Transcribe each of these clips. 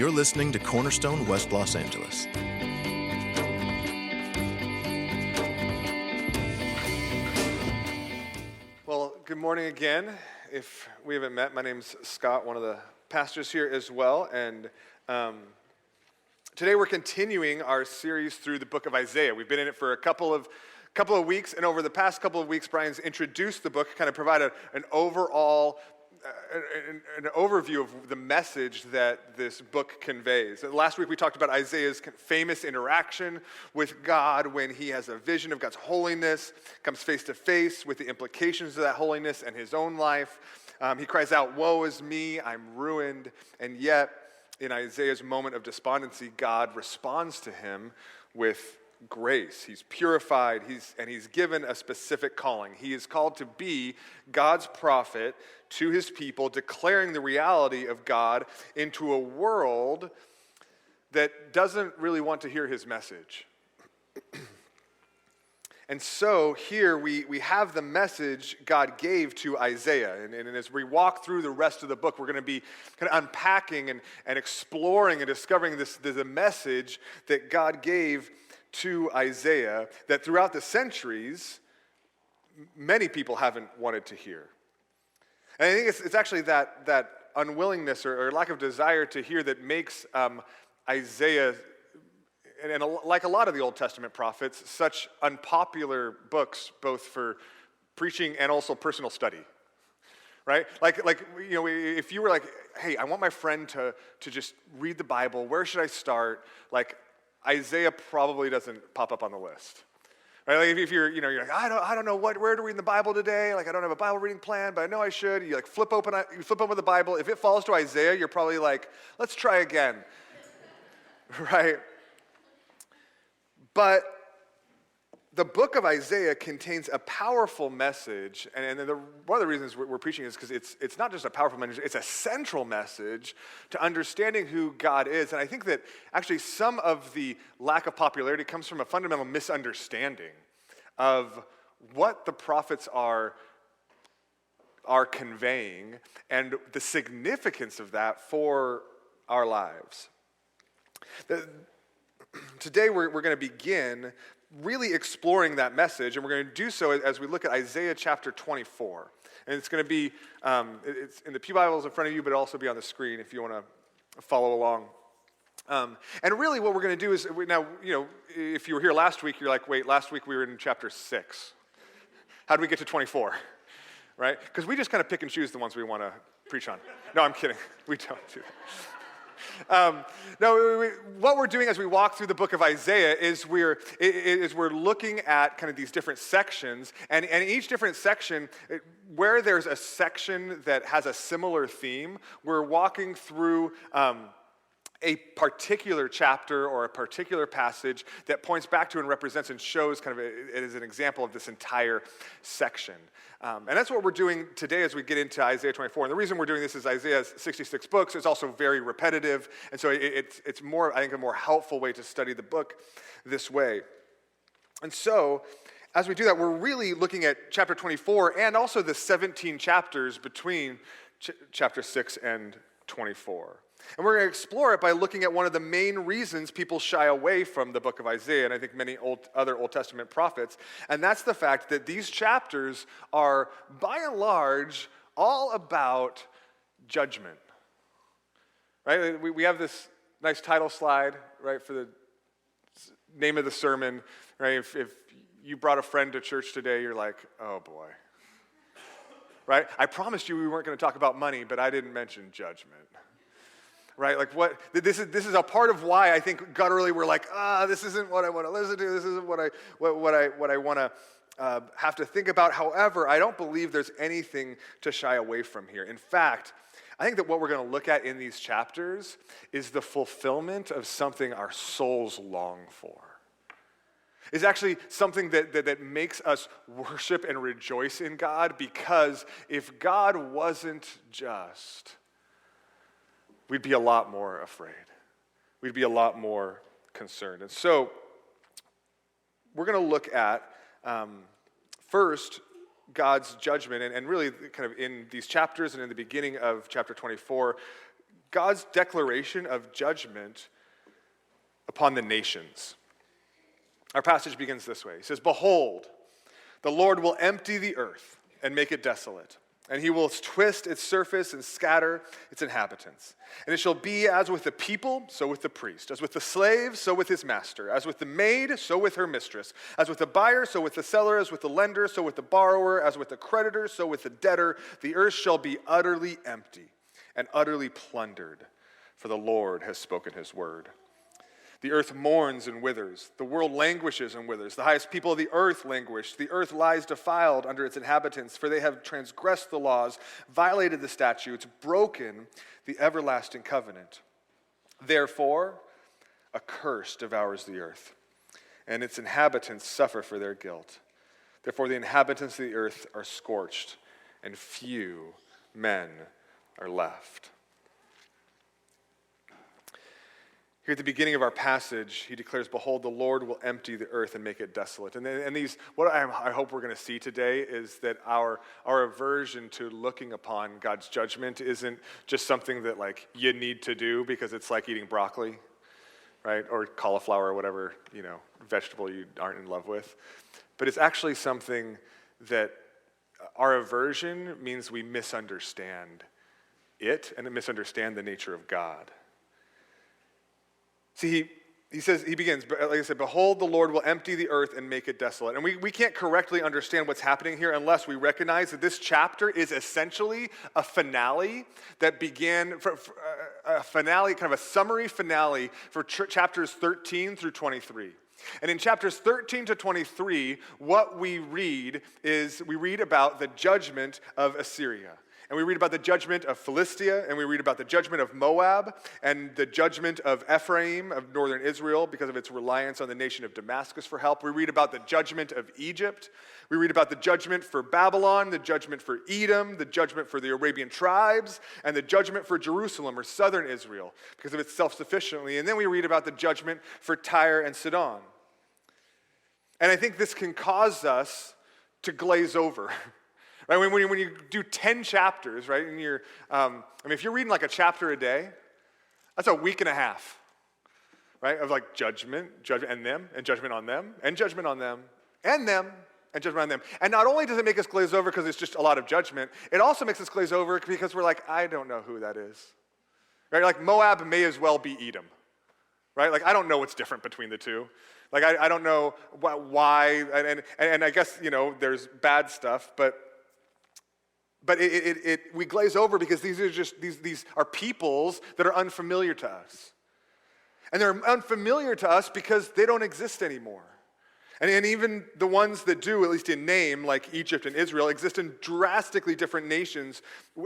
You're listening to Cornerstone West Los Angeles. Well, good morning again. If we haven't met, my name's Scott, one of the pastors here as well, and today we're continuing our series through the book of Isaiah. We've been in it for a couple of weeks, and over the past couple of weeks, Brian's introduced the book, kind of provided an overall an overview of the message that this book conveys. Last week we talked about Isaiah's famous interaction with God when he has a vision of God's holiness, comes face to face with the implications of that holiness and his own life. He cries out, "Woe is me, I'm ruined," and yet in Isaiah's moment of despondency, God responds to him with grace. He's purified, he's given a specific calling. He is called to be God's prophet to his people, declaring the reality of God into a world that doesn't really want to hear his message. And so here we have the message God gave to Isaiah. And as we walk through the rest of the book, we're going to be kind of unpacking and exploring and discovering the message that God gave to Isaiah that throughout the centuries, many people haven't wanted to hear. And I think it's actually that unwillingness or lack of desire to hear that makes Isaiah, and like a lot of the Old Testament prophets, such unpopular books, both for preaching and also personal study. Right? Like you know, if you were like, hey, I want my friend to just read the Bible, where should I start? Like, Isaiah probably doesn't pop up on the list, right? Like if you're like, I don't know where to read in the Bible today. Like I don't have a Bible reading plan, but I know I should. You like flip open the Bible. If it falls to Isaiah, you're probably like, let's try again, right? But the book of Isaiah contains a powerful message, and one of the reasons we're preaching is because it's not just a powerful message, it's a central message to understanding who God is. And I think that actually some of the lack of popularity comes from a fundamental misunderstanding of what the prophets are conveying and the significance of that for our lives. Today we're going to begin really exploring that message, and we're going to do so as we look at Isaiah chapter 24. And it's going to be, it's in the pew Bibles in front of you, but it'll also be on the screen if you want to follow along. And really what we're going to do is, if you were here last week, you're like, wait, last week we were in chapter 6. How did we get to 24? Right? Because we just kind of pick and choose the ones we want to preach on. No, I'm kidding. We don't do that. What we're doing as we walk through the book of Isaiah is we're looking at kind of these different sections, and each different section, where there's a section that has a similar theme, we're walking through a particular chapter or a particular passage that points back to and represents and shows kind of it as an example of this entire section. And that's what we're doing today as we get into Isaiah 24. And the reason we're doing this is Isaiah has 66 books. It's also very repetitive. And so it's more, I think, a more helpful way to study the book this way. And so as we do that, we're really looking at chapter 24 and also the 17 chapters between chapter 6 and 24. And we're going to explore it by looking at one of the main reasons people shy away from the book of Isaiah, and I think many other Old Testament prophets, and that's the fact that these chapters are, by and large, all about judgment. Right? We have this nice title slide, right, for the name of the sermon. Right? If you brought a friend to church today, you're like, oh boy. Right? I promised you we weren't going to talk about money, but I didn't mention judgment. Right, like what? This is a part of why I think gutturally we're like, this isn't what I want to listen to. This isn't what I want to have to think about. However, I don't believe there's anything to shy away from here. In fact, I think that what we're going to look at in these chapters is the fulfillment of something our souls long for. It's actually something that makes us worship and rejoice in God, because if God wasn't just, we'd be a lot more afraid. We'd be a lot more concerned. And so we're going to look at, first, God's judgment, and really kind of in these chapters and in the beginning of chapter 24, God's declaration of judgment upon the nations. Our passage begins this way. He says, "Behold, the Lord will empty the earth and make it desolate, and he will twist its surface and scatter its inhabitants. And it shall be as with the people, so with the priest, as with the slave, so with his master, as with the maid, so with her mistress, as with the buyer, so with the seller, as with the lender, so with the borrower, as with the creditor, so with the debtor. The earth shall be utterly empty and utterly plundered, for the Lord has spoken his word. The earth mourns and withers. The world languishes and withers. The highest people of the earth languish. The earth lies defiled under its inhabitants, for they have transgressed the laws, violated the statutes, broken the everlasting covenant. Therefore, a curse devours the earth, and its inhabitants suffer for their guilt. Therefore, the inhabitants of the earth are scorched, and few men are left." Here at the beginning of our passage, he declares, "Behold, the Lord will empty the earth and make it desolate." And these, what I hope we're going to see today is that our aversion to looking upon God's judgment isn't just something that like you need to do because it's like eating broccoli, right, or cauliflower or whatever vegetable you aren't in love with, but it's actually something that our aversion means we misunderstand it and misunderstand the nature of God. See, he begins, like I said, "Behold, the Lord will empty the earth and make it desolate." And we can't correctly understand what's happening here unless we recognize that this chapter is essentially a finale that began, a finale, kind of a summary finale for chapters 13 through 23. And in chapters 13 to 23, what we read about the judgment of Assyria. And we read about the judgment of Philistia, and we read about the judgment of Moab, and the judgment of Ephraim, of northern Israel, because of its reliance on the nation of Damascus for help. We read about the judgment of Egypt. We read about the judgment for Babylon, the judgment for Edom, the judgment for the Arabian tribes, and the judgment for Jerusalem, or southern Israel, because of its self-sufficiency. And then we read about the judgment for Tyre and Sidon. And I think this can cause us to glaze over. Right, when you do 10 chapters, right, and if you're reading like a chapter a day, that's a week and a half, right, of like judgment and them, and judgment on them, and judgment on them, and them, and judgment on them. And not only does it make us glaze over because it's just a lot of judgment, it also makes us glaze over because we're like, I don't know who that is, right? Like Moab may as well be Edom, right? Like I don't know what's different between the two. Like I don't know why, and I guess, there's bad stuff, but we glaze over because these are peoples that are unfamiliar to us. And they're unfamiliar to us because they don't exist anymore. And even the ones that do, at least in name, like Egypt and Israel, exist in drastically different nations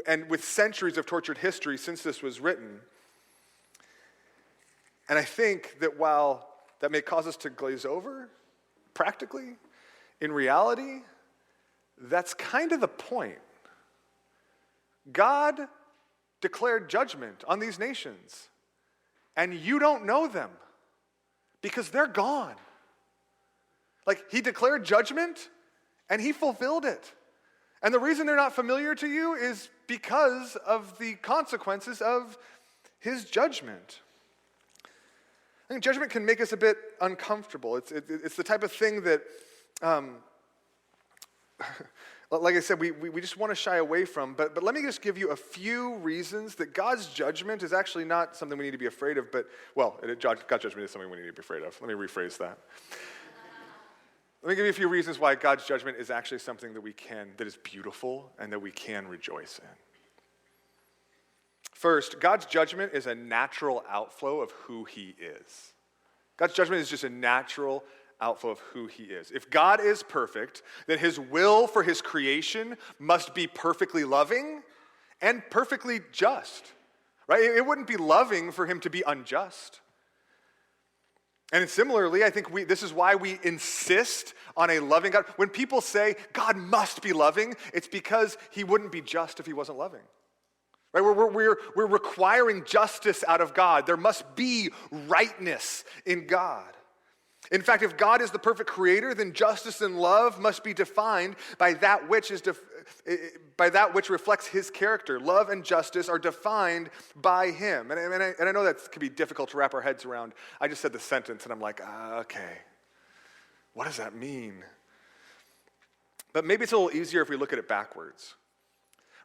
and with centuries of tortured history since this was written. And I think that while that may cause us to glaze over, practically, in reality, that's kind of the point. God declared judgment on these nations, and you don't know them because they're gone. Like, he declared judgment, and he fulfilled it. And the reason they're not familiar to you is because of the consequences of his judgment. I think judgment can make us a bit uncomfortable. It's the type of thing that, like I said, we just want to shy away from. But let me just give you a few reasons that God's judgment is actually not something we need to be afraid of. God's judgment is something we need to be afraid of. Let me rephrase that. Let me give you a few reasons why God's judgment is actually something that is beautiful and that we can rejoice in. First, God's judgment is a natural outflow of who he is. God's judgment is just a natural outflow of who he is. If God is perfect, then his will for his creation must be perfectly loving and perfectly just, right? It wouldn't be loving for him to be unjust. And similarly, I think this is why we insist on a loving God. When people say God must be loving, it's because he wouldn't be just if he wasn't loving. Right? We're requiring justice out of God. There must be rightness in God. In fact, if God is the perfect creator, then justice and love must be defined by that which is by that which reflects his character. Love and justice are defined by him. And I know that can be difficult to wrap our heads around. I just said the sentence, and I'm like, okay, what does that mean? But maybe it's a little easier if we look at it backwards.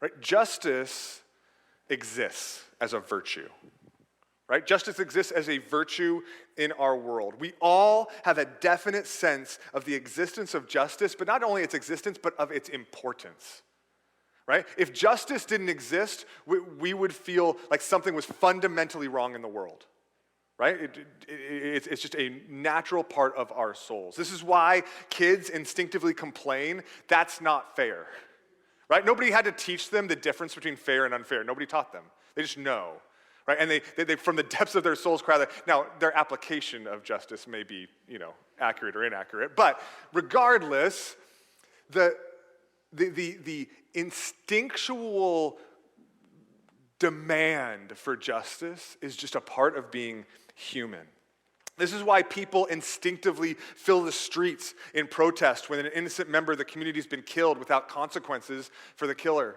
Right? Justice exists as a virtue. Right? Justice exists as a virtue in our world. We all have a definite sense of the existence of justice, but not only its existence, but of its importance. Right? If justice didn't exist, we would feel like something was fundamentally wrong in the world. Right? It's just a natural part of our souls. This is why kids instinctively complain, that's not fair. Right? Nobody had to teach them the difference between fair and unfair. Nobody taught them. They just know. Right? And they from the depths of their souls cry that. Now, their application of justice may be, accurate or inaccurate, but regardless, the instinctual demand for justice is just a part of being human. This is why people instinctively fill the streets in protest when an innocent member of the community has been killed without consequences for the killer.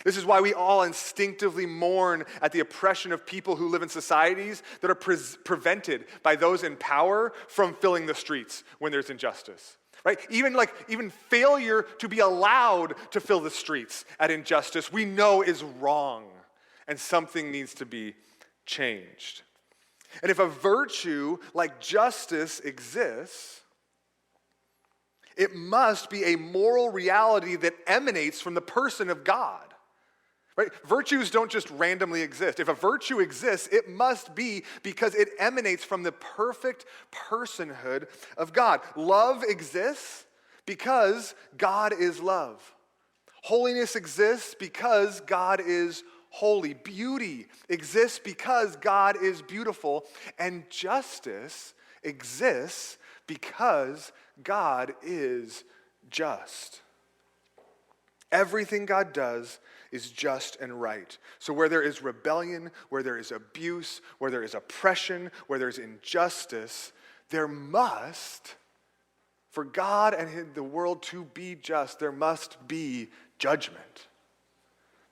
This is why we all instinctively mourn at the oppression of people who live in societies that are prevented by those in power from filling the streets when there's injustice. Right? Even failure to be allowed to fill the streets at injustice, we know is wrong, and something needs to be changed. And if a virtue like justice exists, it must be a moral reality that emanates from the person of God. Right? Virtues don't just randomly exist. If a virtue exists, it must be because it emanates from the perfect personhood of God. Love exists because God is love. Holiness exists because God is holy. Beauty exists because God is beautiful. And justice exists because God is just. Everything God does is just and right. So where there is rebellion, where there is abuse, where there is oppression, where there is injustice, there must, for God and the world to be just, there must be judgment.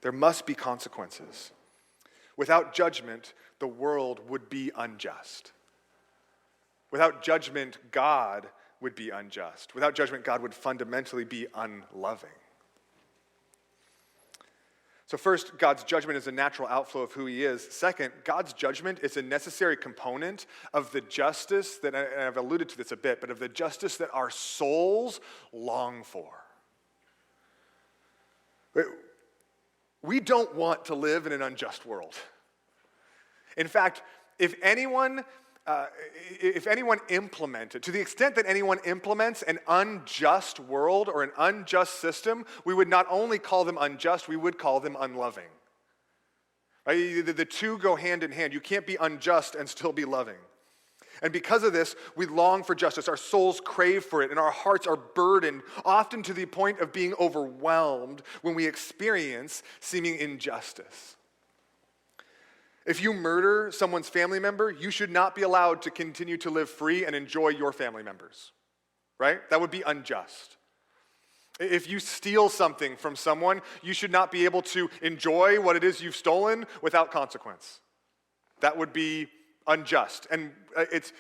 There must be consequences. Without judgment, the world would be unjust. Without judgment, God would be unjust. Without judgment, God would fundamentally be unloving. So first, God's judgment is a natural outflow of who he is. Second, God's judgment is a necessary component of the justice that, and I've alluded to this a bit, but of the justice that our souls long for. We don't want to live in an unjust world. In fact, if anyone implemented, to the extent that anyone implements an unjust world or an unjust system, we would not only call them unjust, we would call them unloving. Right? The two go hand in hand. You can't be unjust and still be loving. And because of this, we long for justice. Our souls crave for it, and our hearts are burdened, often to the point of being overwhelmed when we experience seeming injustice. If you murder someone's family member, you should not be allowed to continue to live free and enjoy your family members, right? That would be unjust. If you steal something from someone, you should not be able to enjoy what it is you've stolen without consequence. That would be unjust. And it's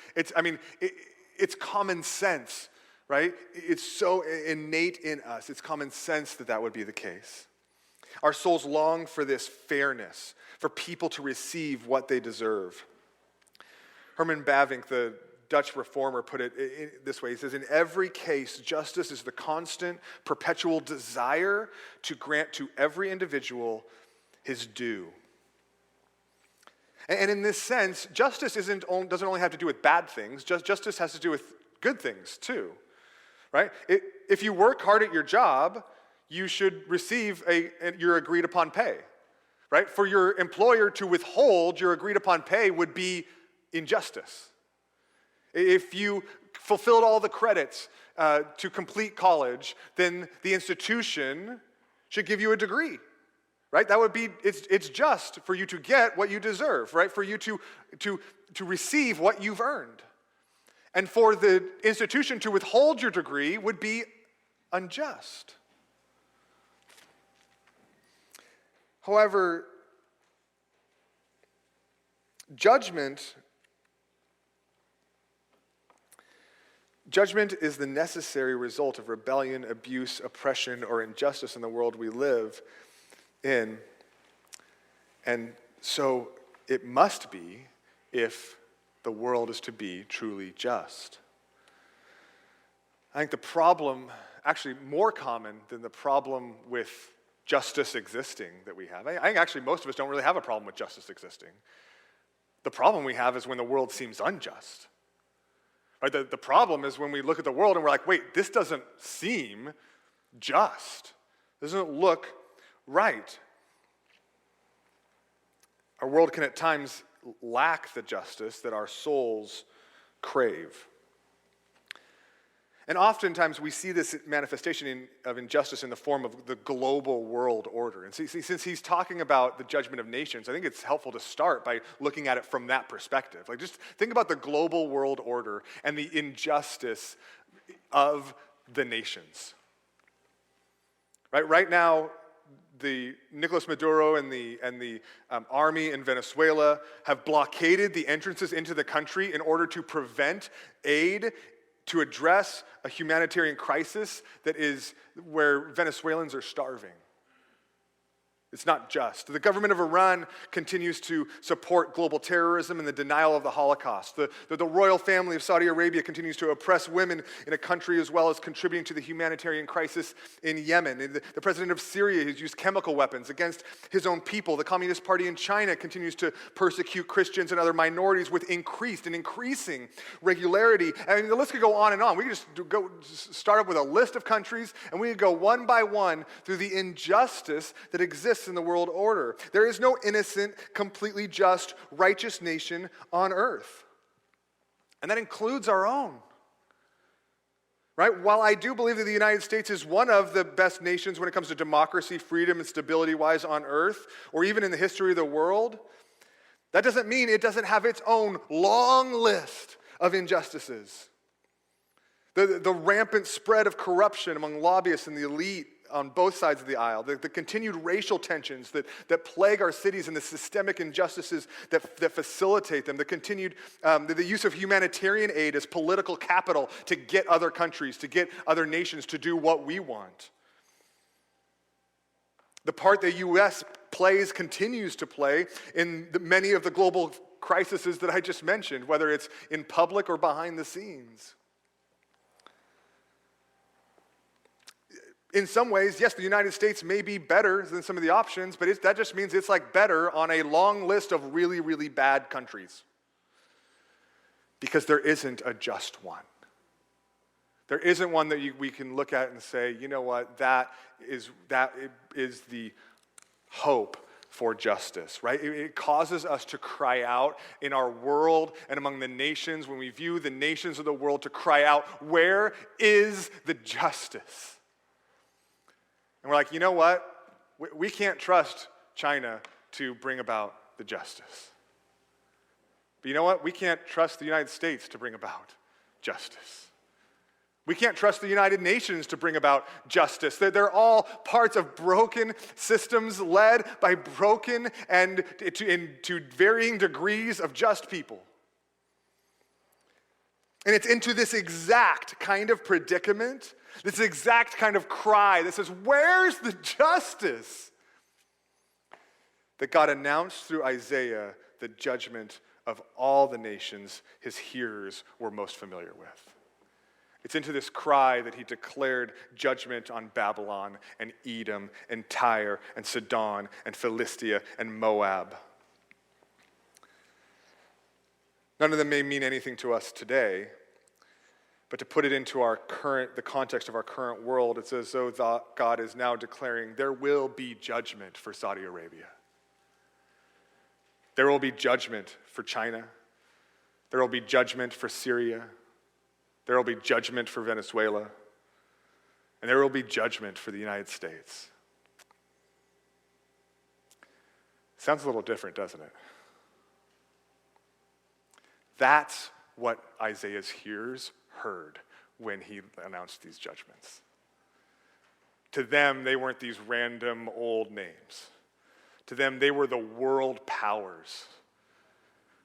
common sense, right? It's so innate in us. It's common sense that would be the case. Our souls long for this fairness, for people to receive what they deserve. Herman Bavinck, the Dutch reformer, put it this way. He says, in every case, justice is the constant, perpetual desire to grant to every individual his due. And in this sense, justice doesn't only have to do with bad things. Justice has to do with good things too, right? If you work hard at your job, you should receive your agreed upon pay, right? For your employer to withhold your agreed upon pay would be injustice. If you fulfilled all the credits to complete college, then the institution should give you a degree, right? That would be, it's just for you to get what you deserve, right? For you to receive what you've earned. And for the institution to withhold your degree would be unjust. However, judgment is the necessary result of rebellion, abuse, oppression, or injustice in the world we live in. And so it must be if the world is to be truly just. I think the problem, actually more common than the problem with justice existing that we have. I think actually most of us don't really have a problem with justice existing. The problem we have is when the world seems unjust. Right? The problem is when we look at the world and we're like, wait, this doesn't seem just. This doesn't look right. Our world can at times lack the justice that our souls crave. And oftentimes we see this manifestation of injustice in the form of the global world order. And see, since he's talking about the judgment of nations, I think it's helpful to start by looking at it from that perspective. Like, just think about the global world order and the injustice of the nations. Right now, the Nicolas Maduro and the army in Venezuela have blockaded the entrances into the country in order to prevent aid to address a humanitarian crisis that is where Venezuelans are starving. It's not just. The government of Iran continues to support global terrorism and the denial of the Holocaust. The royal family of Saudi Arabia continues to oppress women in a country as well as contributing to the humanitarian crisis in Yemen. The president of Syria has used chemical weapons against his own people. The Communist Party in China continues to persecute Christians and other minorities with increasing regularity. I mean, the list could go on and on. We could just start up with a list of countries, and we could go one by one through the injustice that exists in the world order. There is no innocent, completely just, righteous nation on earth. And that includes our own. Right? While I do believe that the United States is one of the best nations when it comes to democracy, freedom, and stability-wise on earth, or even in the history of the world, that doesn't mean it doesn't have its own long list of injustices. The rampant spread of corruption among lobbyists and the elite on both sides of the aisle, the continued racial tensions that plague our cities and the systemic injustices that facilitate them, the continued the use of humanitarian aid as political capital to get other countries, to get other nations to do what we want. The part the U.S. continues to play in many of the global crises that I just mentioned, whether it's in public or behind the scenes. In some ways, yes, the United States may be better than some of the options, but that just means it's like better on a long list of really, really bad countries. Because there isn't a just one. There isn't one that we can look at and say, you know what, that is the hope for justice, right? It causes us to cry out in our world and among the nations, when we view the nations of the world, to cry out, where is the justice? And we're like, you know what? We can't trust China to bring about the justice. But you know what? We can't trust the United States to bring about justice. We can't trust the United Nations to bring about justice. They're all parts of broken systems led by broken and to varying degrees of just people. And it's into this exact kind of predicament, this exact kind of cry that says, where's the justice? That God announced through Isaiah the judgment of all the nations his hearers were most familiar with. It's into this cry that he declared judgment on Babylon and Edom and Tyre and Sidon and Philistia and Moab. None of them may mean anything to us today, but to put it into the context of our current world, it's as though God is now declaring there will be judgment for Saudi Arabia. There will be judgment for China. There will be judgment for Syria. There will be judgment for Venezuela. And there will be judgment for the United States. Sounds a little different, doesn't it? That's what Isaiah's hearers heard when he announced these judgments. To them, they weren't these random old names. To them, they were the world powers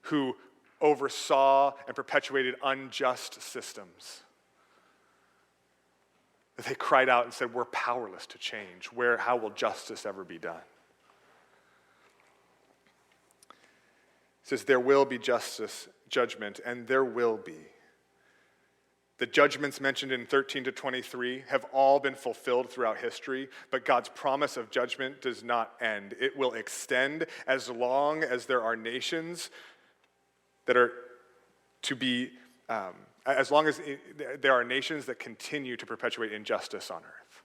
who oversaw and perpetuated unjust systems. They cried out and said, we're powerless to change. How will justice ever be done? It says, there will be judgment, and there will be. The judgments mentioned in 13 to 23 have all been fulfilled throughout history, but God's promise of judgment does not end. It will extend as long as there are nations that are to be, as long as there are nations that continue to perpetuate injustice on earth.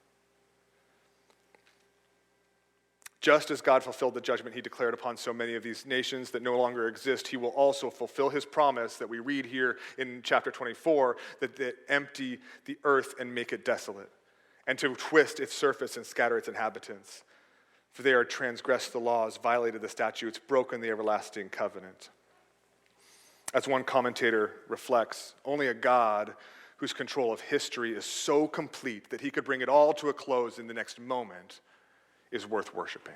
Just as God fulfilled the judgment he declared upon so many of these nations that no longer exist, he will also fulfill his promise that we read here in chapter 24, that they empty the earth and make it desolate, and to twist its surface and scatter its inhabitants. For they are transgressed the laws, violated the statutes, broken the everlasting covenant. As one commentator reflects, only a God whose control of history is so complete that he could bring it all to a close in the next moment is worth worshiping.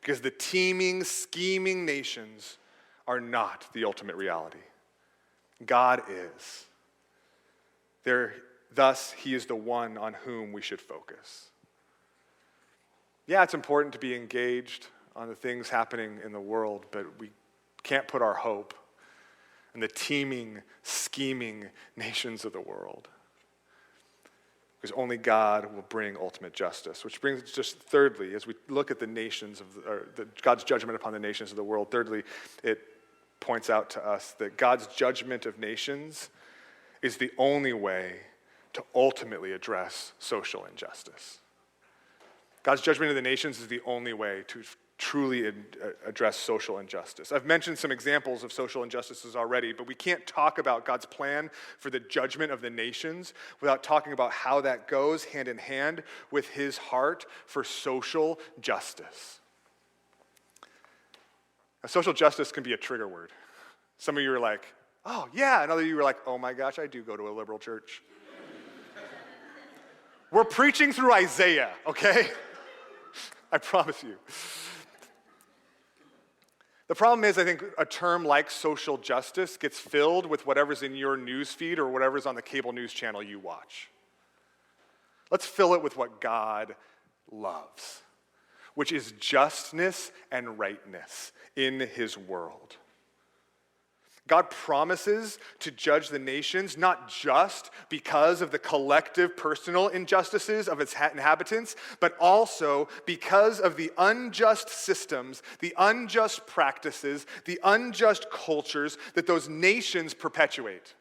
Because the teeming, scheming nations are not the ultimate reality. God is. Thus, he is the one on whom we should focus. Yeah, it's important to be engaged on the things happening in the world, but we can't put our hope in the teeming, scheming nations of the world. Because only God will bring ultimate justice. Which brings us just thirdly, as we look at the nations God's judgment upon the nations of the world, thirdly, it points out to us that God's judgment of nations is the only way to ultimately address social injustice. God's judgment of the nations is the only way to truly address social injustice. I've mentioned some examples of social injustices already, but we can't talk about God's plan for the judgment of the nations without talking about how that goes hand in hand with his heart for social justice. Now, social justice can be a trigger word. Some of you are like, oh yeah, and other of you are like, oh my gosh, I do go to a liberal church. We're preaching through Isaiah, okay? I promise you. The problem is, I think a term like social justice gets filled with whatever's in your news feed or whatever's on the cable news channel you watch. Let's fill it with what God loves, which is justness and rightness in his world. God promises to judge the nations not just because of the collective personal injustices of its inhabitants, but also because of the unjust systems, the unjust practices, the unjust cultures that those nations perpetuate.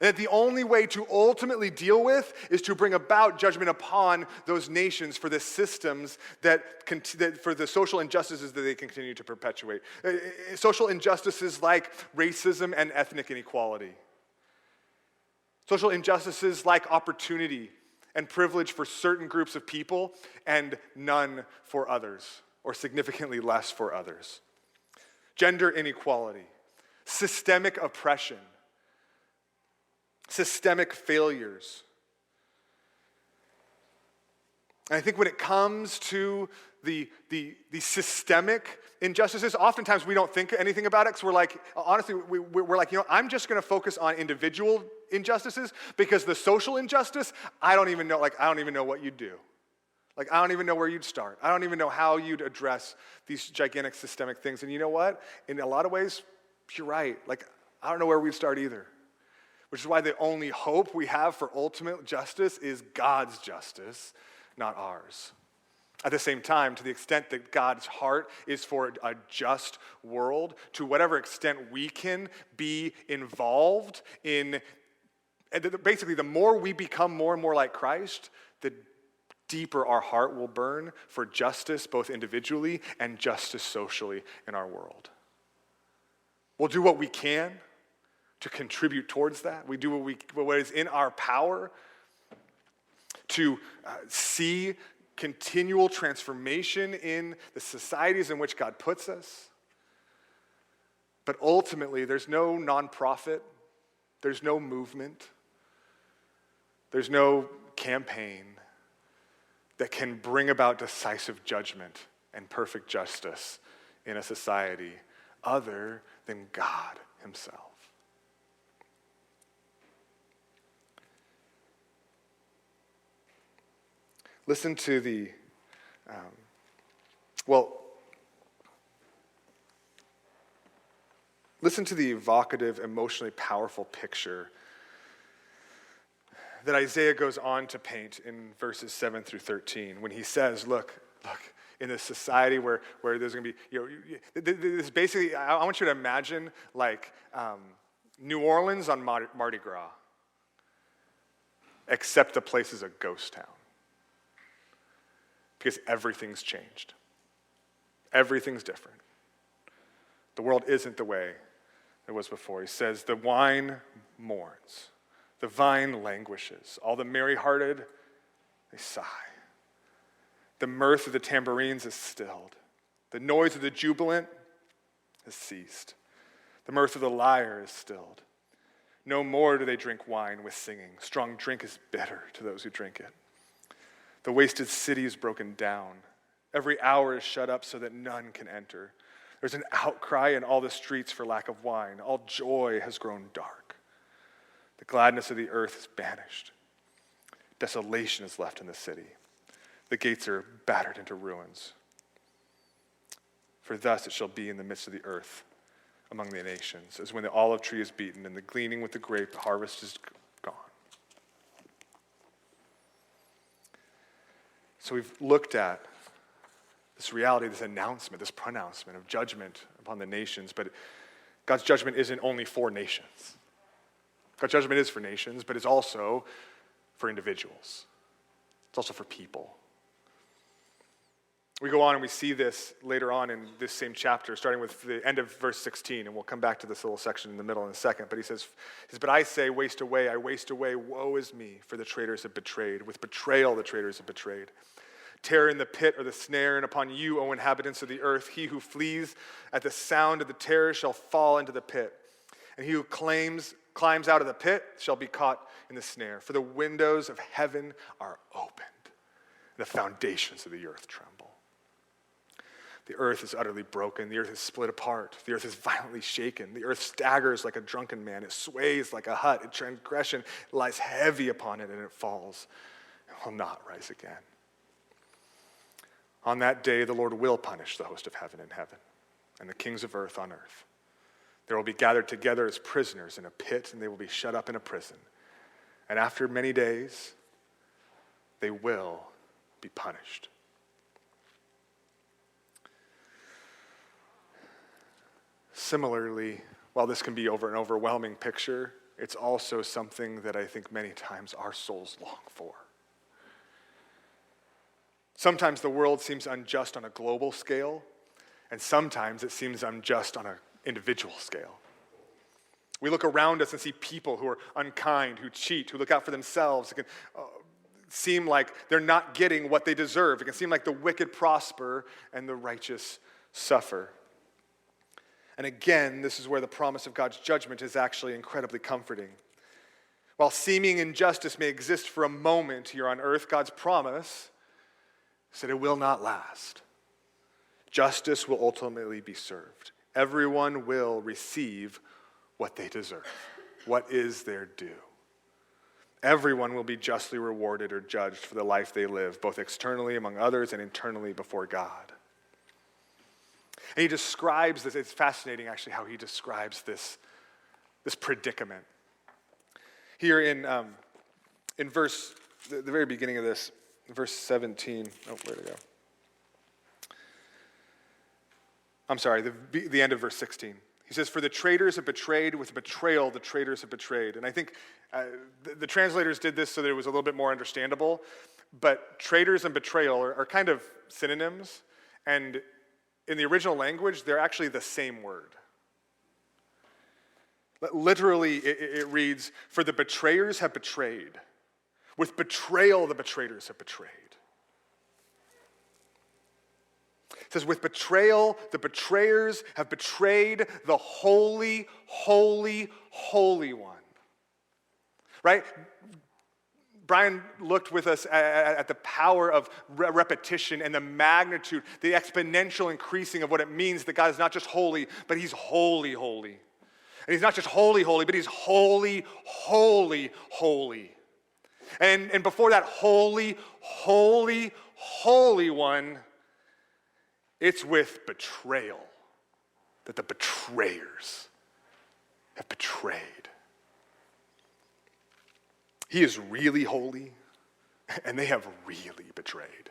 And that the only way to ultimately deal with is to bring about judgment upon those nations for the systems for the social injustices that they continue to perpetuate. Social injustices like racism and ethnic inequality. Social injustices like opportunity and privilege for certain groups of people and none for others, or significantly less for others. Gender inequality, systemic oppression, systemic failures. And I think when it comes to the systemic injustices, oftentimes we don't think anything about it because we're like, honestly, we're like, I'm just going to focus on individual injustices because the social injustice, I don't even know what you'd do. I don't even know where you'd start. I don't even know how you'd address these gigantic systemic things. And you know what? In a lot of ways, you're right. I don't know where we'd start either. Which is why the only hope we have for ultimate justice is God's justice, not ours. At the same time, to the extent that God's heart is for a just world, to whatever extent we can be involved in, basically the more we become more and more like Christ, the deeper our heart will burn for justice, both individually and justice socially in our world. We'll do what we can to contribute towards that. We do what is in our power to see continual transformation in the societies in which God puts us. But ultimately, there's no nonprofit, there's no movement, there's no campaign that can bring about decisive judgment and perfect justice in a society other than God himself. Listen to the, listen to the evocative, emotionally powerful picture that Isaiah goes on to paint in verses 7 through 13 when he says, look, in a society where there's going to be, this basically, I want you to imagine like New Orleans on Mardi Gras, except the place is a ghost town. Because everything's changed. Everything's different. The world isn't the way it was before. He says, the wine mourns. The vine languishes. All the merry-hearted, they sigh. The mirth of the tambourines is stilled. The noise of the jubilant has ceased. The mirth of the lyre is stilled. No more do they drink wine with singing. Strong drink is bitter to those who drink it. The wasted city is broken down. Every hour is shut up so that none can enter. There's an outcry in all the streets for lack of wine. All joy has grown dark. The gladness of the earth is banished. Desolation is left in the city. The gates are battered into ruins. For thus it shall be in the midst of the earth among the nations, as when the olive tree is beaten and the gleaning with the grape harvest is gone. So we've looked at this reality, this announcement, this pronouncement of judgment upon the nations, but God's judgment isn't only for nations. God's judgment is for nations, but it's also for individuals. It's also for people. We go on and we see this later on in this same chapter, starting with the end of verse 16, and we'll come back to this little section in the middle in a second, but he says, but I say, waste away, I waste away, woe is me, for the traitors have betrayed. With betrayal the traitors have betrayed. Terror in the pit or the snare, and upon you, O inhabitants of the earth, he who flees at the sound of the terror shall fall into the pit. And he who climbs out of the pit shall be caught in the snare. For the windows of heaven are opened, and the foundations of the earth tremble. The earth is utterly broken. The earth is split apart. The earth is violently shaken. The earth staggers like a drunken man. It sways like a hut. Its transgression lies heavy upon it, and it falls and will not rise again. On that day, the Lord will punish the host of heaven in heaven and the kings of earth on earth. They will be gathered together as prisoners in a pit, and they will be shut up in a prison. And after many days, they will be punished. Similarly, while this can be an overwhelming picture, it's also something that I think many times our souls long for. Sometimes the world seems unjust on a global scale, and sometimes it seems unjust on an individual scale. We look around us and see people who are unkind, who cheat, who look out for themselves. It can seem like they're not getting what they deserve. It can seem like the wicked prosper and the righteous suffer. And again, this is where the promise of God's judgment is actually incredibly comforting. While seeming injustice may exist for a moment here on earth, God's promise is that it will not last. Justice will ultimately be served. Everyone will receive what they deserve, what is their due. Everyone will be justly rewarded or judged for the life they live, both externally among others and internally before God. And he describes this, it's fascinating actually how he describes this predicament. Here in verse, the very beginning of this, verse 17, where'd it go? I'm sorry, the end of verse 16. He says, for the traitors have betrayed, with betrayal the traitors have betrayed. And I think the translators did this so that it was a little bit more understandable, but traitors and betrayal are kind of synonyms, and in the original language, they're actually the same word. Literally, it reads, for the betrayers have betrayed. With betrayal, the betrayers have betrayed. It says, with betrayal, the betrayers have betrayed the holy, holy, holy one. Right? Brian looked with us at the power of repetition and the magnitude, the exponential increasing of what it means that God is not just holy, but he's holy, holy. And he's not just holy, holy, but he's holy, holy, holy. And before that holy, holy, holy one, it's with betrayal that the betrayers have betrayed. He is really holy, and they have really betrayed.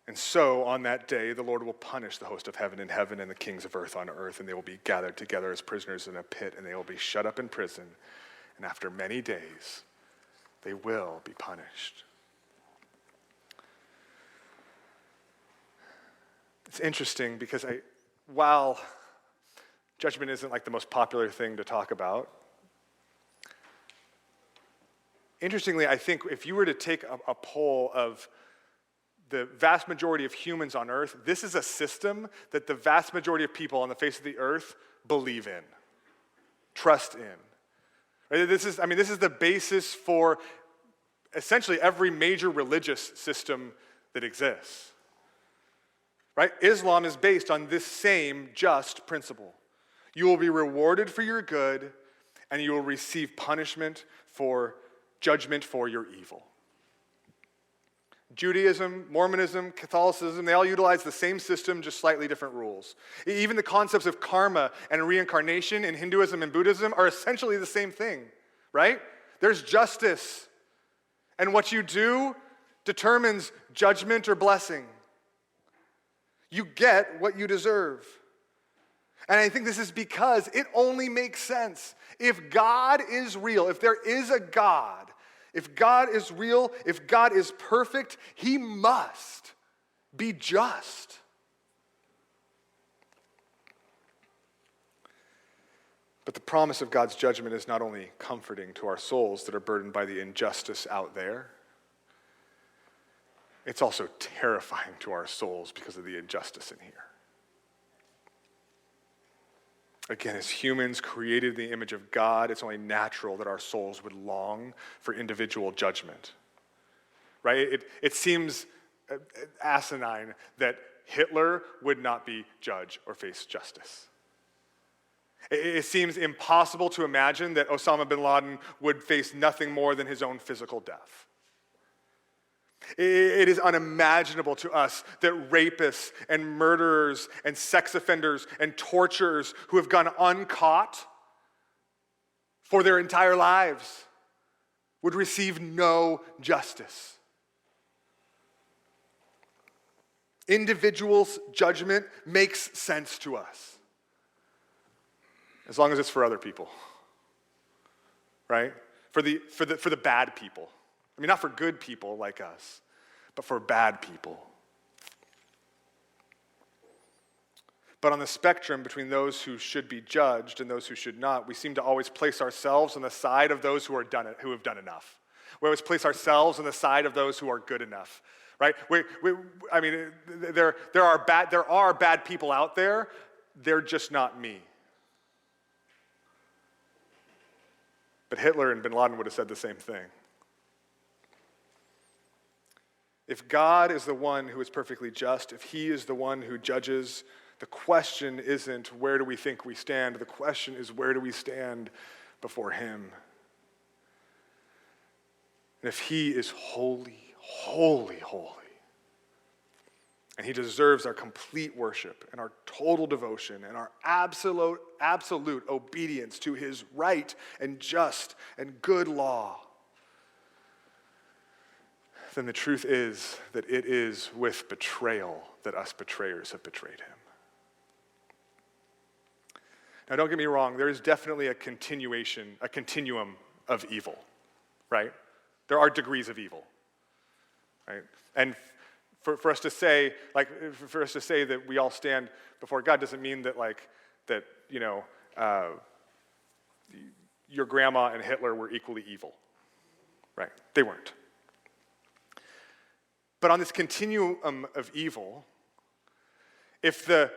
And so, on that day, the Lord will punish the host of heaven in heaven and the kings of earth on earth, and they will be gathered together as prisoners in a pit, and they will be shut up in prison, and after many days, they will be punished. It's interesting because while judgment isn't like the most popular thing to talk about, interestingly, I think if you were to take a poll of the vast majority of humans on earth, this is a system that the vast majority of people on the face of the earth believe in, trust in. Right? This is the basis for essentially every major religious system that exists. Right? Islam is based on this same just principle. You will be rewarded for your good, and you will receive judgment for your evil. Judaism, Mormonism, Catholicism, they all utilize the same system, just slightly different rules. Even the concepts of karma and reincarnation in Hinduism and Buddhism are essentially the same thing, right? There's justice, and what you do determines judgment or blessing. You get what you deserve. And I think this is because it only makes sense. If God is real, if there is a God, if God is real, if God is perfect, he must be just. But the promise of God's judgment is not only comforting to our souls that are burdened by the injustice out there, it's also terrifying to our souls because of the injustice in here. Again, as humans created in the image of God, it's only natural that our souls would long for individual judgment. Right? It seems asinine that Hitler would not be judged or face justice. It seems impossible to imagine that Osama bin Laden would face nothing more than his own physical death. It is unimaginable to us that rapists and murderers and sex offenders and torturers who have gone uncaught for their entire lives would receive no justice. Individuals' judgment makes sense to us, as long as it's for other people, right? For the bad people. I mean, not for good people like us, but for bad people. But on the spectrum between those who should be judged and those who should not, we seem to always place ourselves on the side of those who have done enough. We always place ourselves on the side of those who are good enough, right? There are bad people out there. They're just not me. But Hitler and bin Laden would have said the same thing. If God is the one who is perfectly just, if he is the one who judges, the question isn't where do we think we stand, the question is where do we stand before him. And if he is holy, holy, holy, and he deserves our complete worship and our total devotion and our absolute obedience to his right and just and good law, then the truth is that it is with betrayal that us betrayers have betrayed him. Now, don't get me wrong, there is definitely a continuum of evil, right? There are degrees of evil, right? And for us to say that we all stand before God doesn't mean that your grandma and Hitler were equally evil, right? They weren't. But on this continuum of evil, if the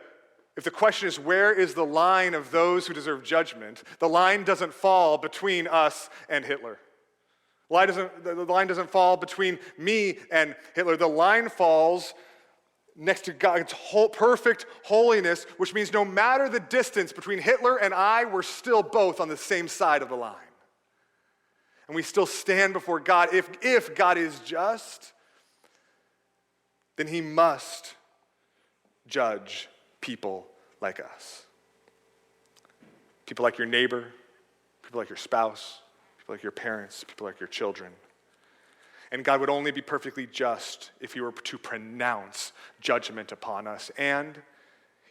question is where is the line of those who deserve judgment, the line doesn't fall between us and Hitler. The line doesn't fall between me and Hitler. The line falls next to God's perfect holiness, which means no matter the distance between Hitler and I, we're still both on the same side of the line. And we still stand before God. If God is just, then he must judge people like us. People like your neighbor, people like your spouse, people like your parents, people like your children. And God would only be perfectly just if he were to pronounce judgment upon us. And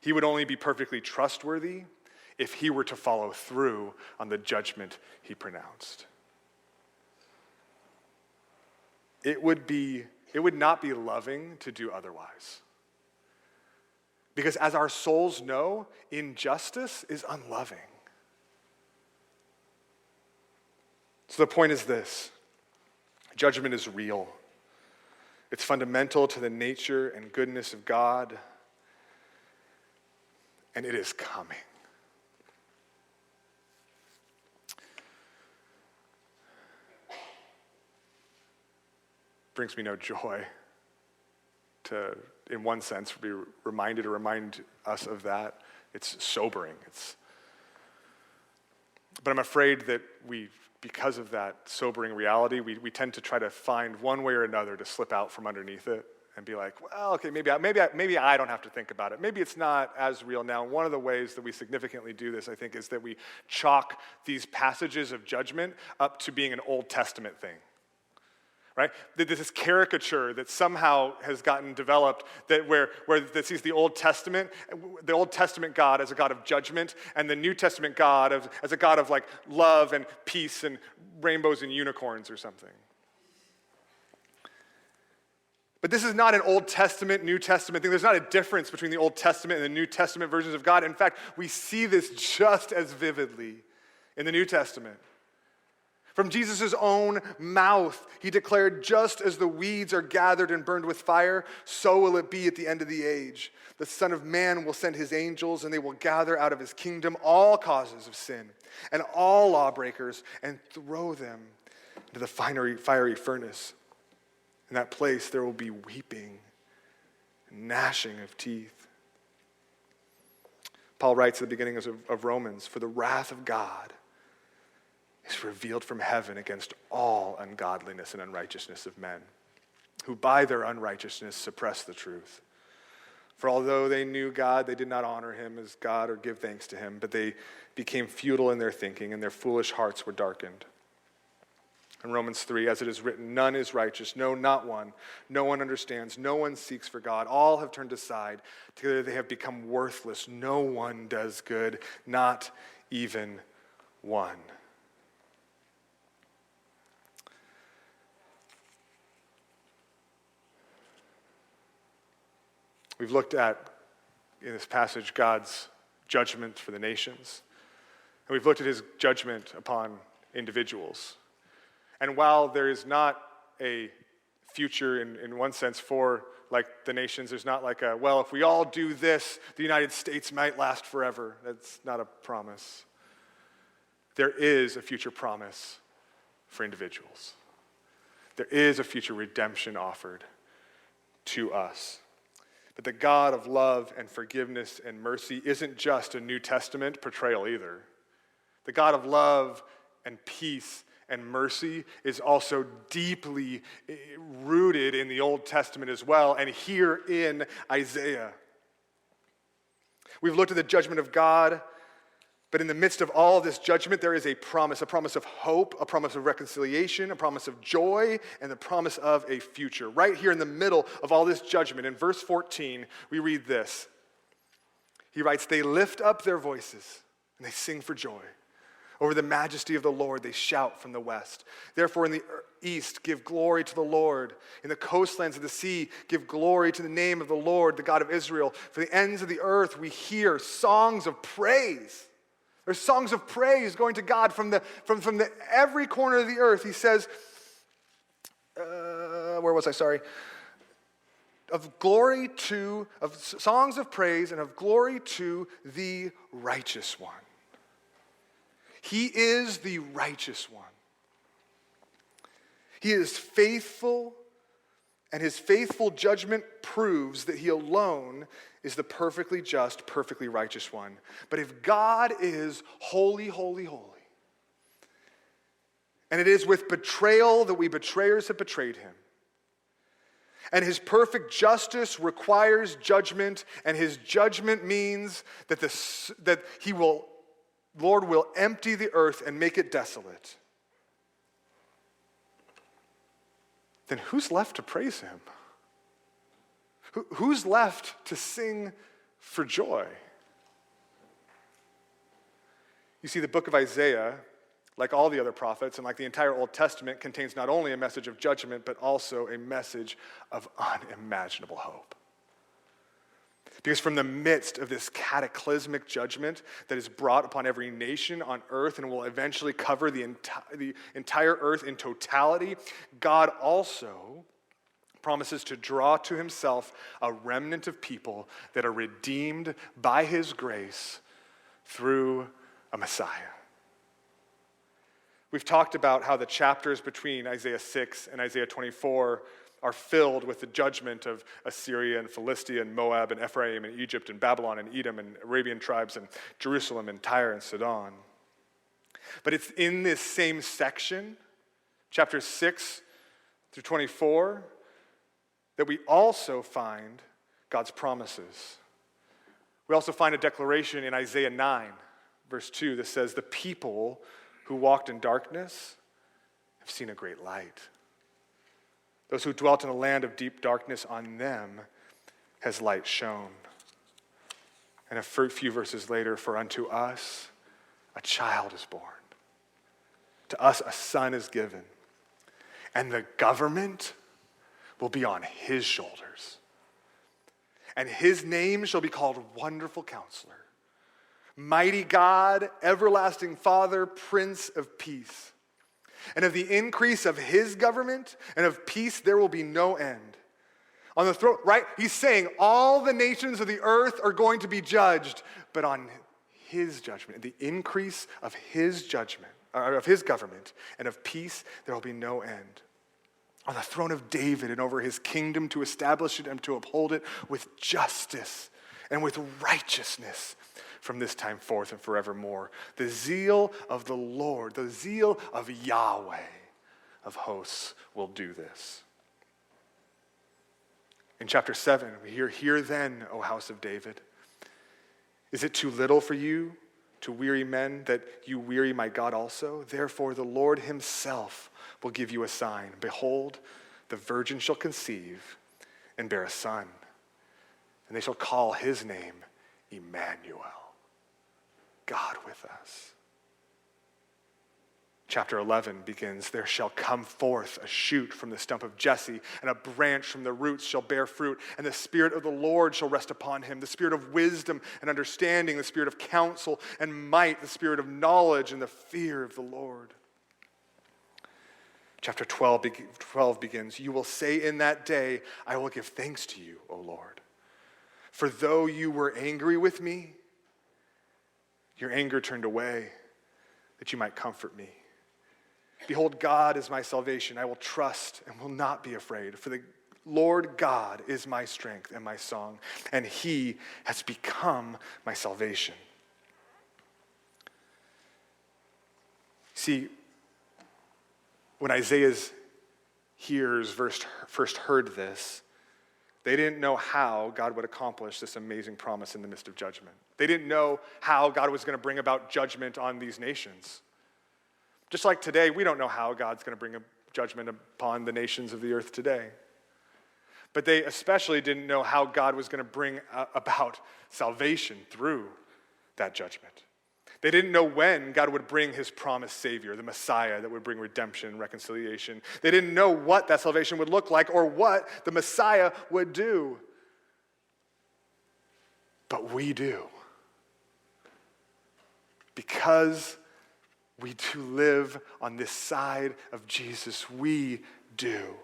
he would only be perfectly trustworthy if he were to follow through on the judgment he pronounced. It would not be loving to do otherwise. Because as our souls know, injustice is unloving. So the point is this: judgment is real. It's fundamental to the nature and goodness of God, and it is coming. Brings me no joy to, in one sense, be reminded or remind us of that. It's sobering. But I'm afraid that because of that sobering reality, we tend to try to find one way or another to slip out from underneath it and be like, well, okay, maybe I don't have to think about it. Maybe it's not as real now. And one of the ways that we significantly do this, I think, is that we chalk these passages of judgment up to being an Old Testament thing. Right? This caricature that somehow has gotten developed that sees the Old Testament God as a God of judgment, and the New Testament God as a God of like love and peace and rainbows and unicorns or something. But this is not an Old Testament, New Testament thing. There's not a difference between the Old Testament and the New Testament versions of God. In fact, we see this just as vividly in the New Testament. From Jesus' own mouth, he declared, just as the weeds are gathered and burned with fire, so will it be at the end of the age. The Son of Man will send his angels, and they will gather out of his kingdom all causes of sin and all lawbreakers and throw them into the fiery furnace. In that place, there will be weeping and gnashing of teeth. Paul writes at the beginning of Romans, for the wrath of God is revealed from heaven against all ungodliness and unrighteousness of men, who by their unrighteousness suppress the truth. For although they knew God, they did not honor him as God or give thanks to him, but they became futile in their thinking, and their foolish hearts were darkened. In Romans 3, as it is written, none is righteous, no, not one. No one understands, no one seeks for God. All have turned aside. Together they have become worthless. No one does good, not even one. We've looked at, in this passage, God's judgment for the nations. And we've looked at his judgment upon individuals. And while there is not a future in one sense for like the nations, there's not like if we all do this, the United States might last forever. That's not a promise. There is a future promise for individuals. There is a future redemption offered to us. But the God of love and forgiveness and mercy isn't just a New Testament portrayal either. The God of love and peace and mercy is also deeply rooted in the Old Testament as well, and here in Isaiah. We've looked at the judgment of God, but in the midst of all of this judgment, there is a promise of hope, a promise of reconciliation, a promise of joy, and the promise of a future. Right here in the middle of all this judgment, in verse 14, we read this. He writes, they lift up their voices and they sing for joy. Over the majesty of the Lord, they shout from the west. Therefore, in the east, give glory to the Lord. In the coastlands of the sea, give glory to the name of the Lord, the God of Israel. For the ends of the earth, we hear songs of praise. There's songs of praise going to God from every corner of the earth. He says, of songs of praise and of glory to the righteous one. He is the righteous one. He is faithful, and his faithful judgment proves that he alone is the perfectly just, perfectly righteous one. But if God is holy, holy, holy, and it is with betrayal that we betrayers have betrayed him, and his perfect justice requires judgment, and his judgment means that Lord will empty the earth and make it desolate, then who's left to praise him? Who's left to sing for joy? You see, the book of Isaiah, like all the other prophets and like the entire Old Testament, contains not only a message of judgment, but also a message of unimaginable hope. Because from the midst of this cataclysmic judgment that is brought upon every nation on earth and will eventually cover the entire earth in totality, God also promises to draw to himself a remnant of people that are redeemed by his grace through a Messiah. We've talked about how the chapters between Isaiah 6 and Isaiah 24 are filled with the judgment of Assyria and Philistia and Moab and Ephraim and Egypt and Babylon and Edom and Arabian tribes and Jerusalem and Tyre and Sidon. But it's in this same section, chapters 6 through 24, that we also find God's promises. We also find a declaration in Isaiah 9, verse 2, that says, "The people who walked in darkness have seen a great light. Those who dwelt in a land of deep darkness, on them has light shone." And a few verses later, "For unto us a child is born. To us a son is given. And the government will be on his shoulders. And his name shall be called Wonderful Counselor, Mighty God, Everlasting Father, Prince of Peace. And of the increase of his government and of peace there will be no end." On the throne, right? He's saying all the nations of the earth are going to be judged, but on his judgment, the increase of his judgment, of his government and of peace, there will be no end. On the throne of David and over his kingdom, to establish it and to uphold it with justice and with righteousness from this time forth and forevermore. The zeal of the Lord, the zeal of Yahweh of hosts will do this. In chapter 7, we hear then, O house of David, is it too little for you to weary men that you weary my God also? Therefore the Lord himself will give you a sign. Behold, the virgin shall conceive and bear a son, and they shall call his name Emmanuel, God with us. Chapter 11 begins, "There shall come forth a shoot from the stump of Jesse, and a branch from the roots shall bear fruit, and the Spirit of the Lord shall rest upon him, the Spirit of wisdom and understanding, the Spirit of counsel and might, the Spirit of knowledge and the fear of the Lord." Chapter 12 begins, "You will say in that day, I will give thanks to you, O Lord. For though you were angry with me, your anger turned away, that you might comfort me. Behold, God is my salvation. I will trust and will not be afraid. For the Lord God is my strength and my song, and he has become my salvation." See, when Isaiah's hearers first heard this, they didn't know how God would accomplish this amazing promise in the midst of judgment. They didn't know how God was going to bring about judgment on these nations. Just like today, we don't know how God's going to bring a judgment upon the nations of the earth today. But they especially didn't know how God was going to bring about salvation through that judgment. They didn't know when God would bring his promised Savior, the Messiah that would bring redemption and reconciliation. They didn't know what that salvation would look like or what the Messiah would do. But we do. Because we do live on this side of Jesus, we do.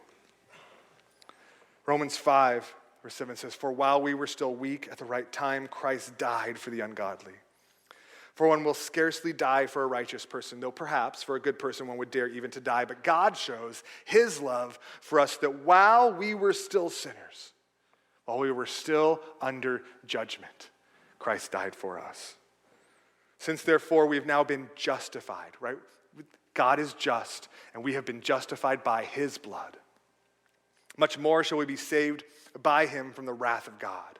Romans 5, verse 7 says, "For while we were still weak, at the right time, Christ died for the ungodly. For one will scarcely die for a righteous person, though perhaps for a good person one would dare even to die. But God shows his love for us that while we were still sinners, while we were still under judgment, Christ died for us. Since therefore we've now been justified, right? God is just, and we have been justified by his blood. Much more shall we be saved by him from the wrath of God.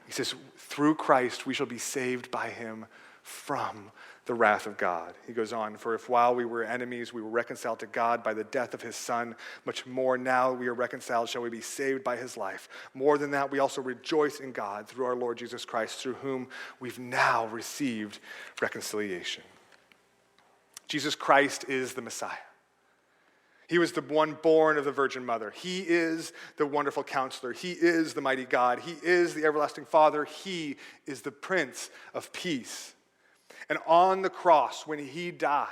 He says, through Christ we shall be saved by him from the wrath of God. He goes on, for if while we were enemies, we were reconciled to God by the death of his son, much more now we are reconciled shall we be saved by his life. More than that, we also rejoice in God through our Lord Jesus Christ, through whom we've now received reconciliation. Jesus Christ is the Messiah. He was the one born of the Virgin Mother. He is the wonderful counselor. He is the mighty God. He is the everlasting Father. He is the Prince of Peace. And on the cross, when he died,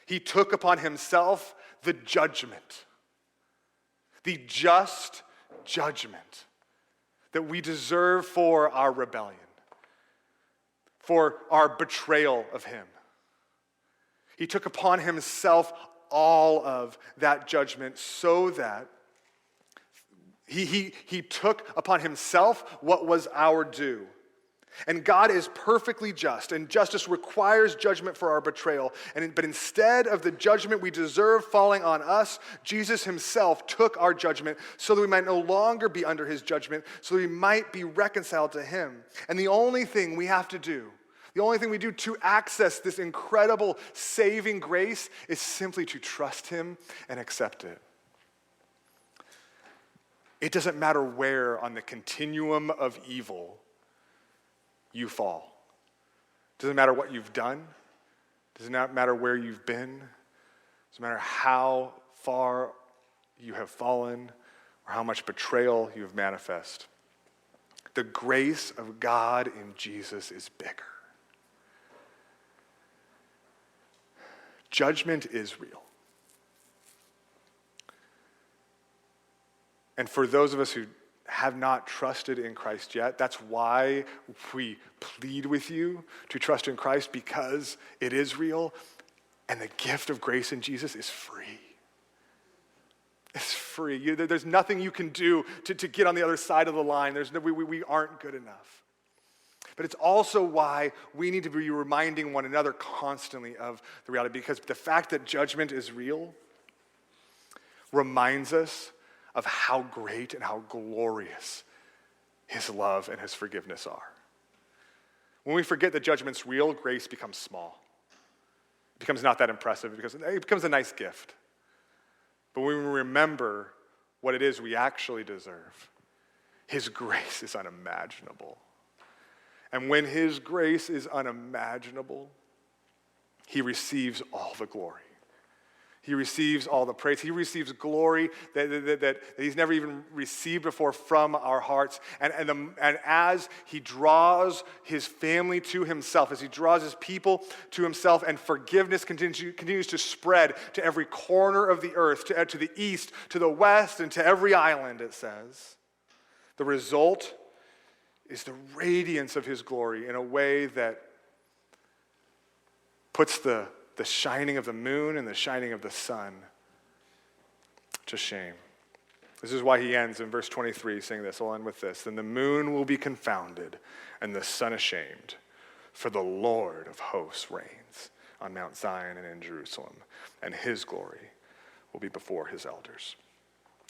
he took upon himself the judgment, the just judgment that we deserve for our rebellion, for our betrayal of him. He took upon himself all of that judgment so that he took upon himself what was our due. And God is perfectly just, and justice requires judgment for our betrayal. But instead of the judgment we deserve falling on us, Jesus himself took our judgment so that we might no longer be under his judgment, so that we might be reconciled to him. And the only thing we have to do, the only thing we do to access this incredible saving grace is simply to trust him and accept it. It doesn't matter where on the continuum of evil you fall. It doesn't matter what you've done. It does not matter where you've been. It doesn't matter how far you have fallen or how much betrayal you have manifested. The grace of God in Jesus is bigger. Judgment is real. And for those of us who have not trusted in Christ yet, that's why we plead with you to trust in Christ, because it is real, and the gift of grace in Jesus is free. It's free. There's nothing you can do to get on the other side of the line. We aren't good enough. But it's also why we need to be reminding one another constantly of the reality, because the fact that judgment is real reminds us of how great and how glorious his love and his forgiveness are. When we forget that judgment's real, grace becomes small. It becomes not that impressive. It becomes a nice gift. But when we remember what it is we actually deserve, his grace is unimaginable. And when his grace is unimaginable, he receives all the glory. He receives all the praise. He receives glory that he's never even received before from our hearts. And as he draws his family to himself, as he draws his people to himself, and forgiveness continues to spread to every corner of the earth, to the east, to the west, and to every island, it says, the result is the radiance of his glory in a way that puts the shining of the moon and the shining of the sun to shame. This is why he ends in verse 23 saying this. I'll end with this. Then the moon will be confounded and the sun ashamed, for the Lord of hosts reigns on Mount Zion and in Jerusalem, and his glory will be before his elders.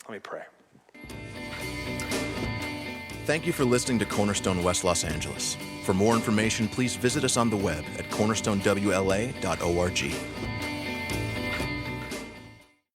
Let me pray. Thank you for listening to Cornerstone West Los Angeles. For more information, please visit us on the web at cornerstonewla.org.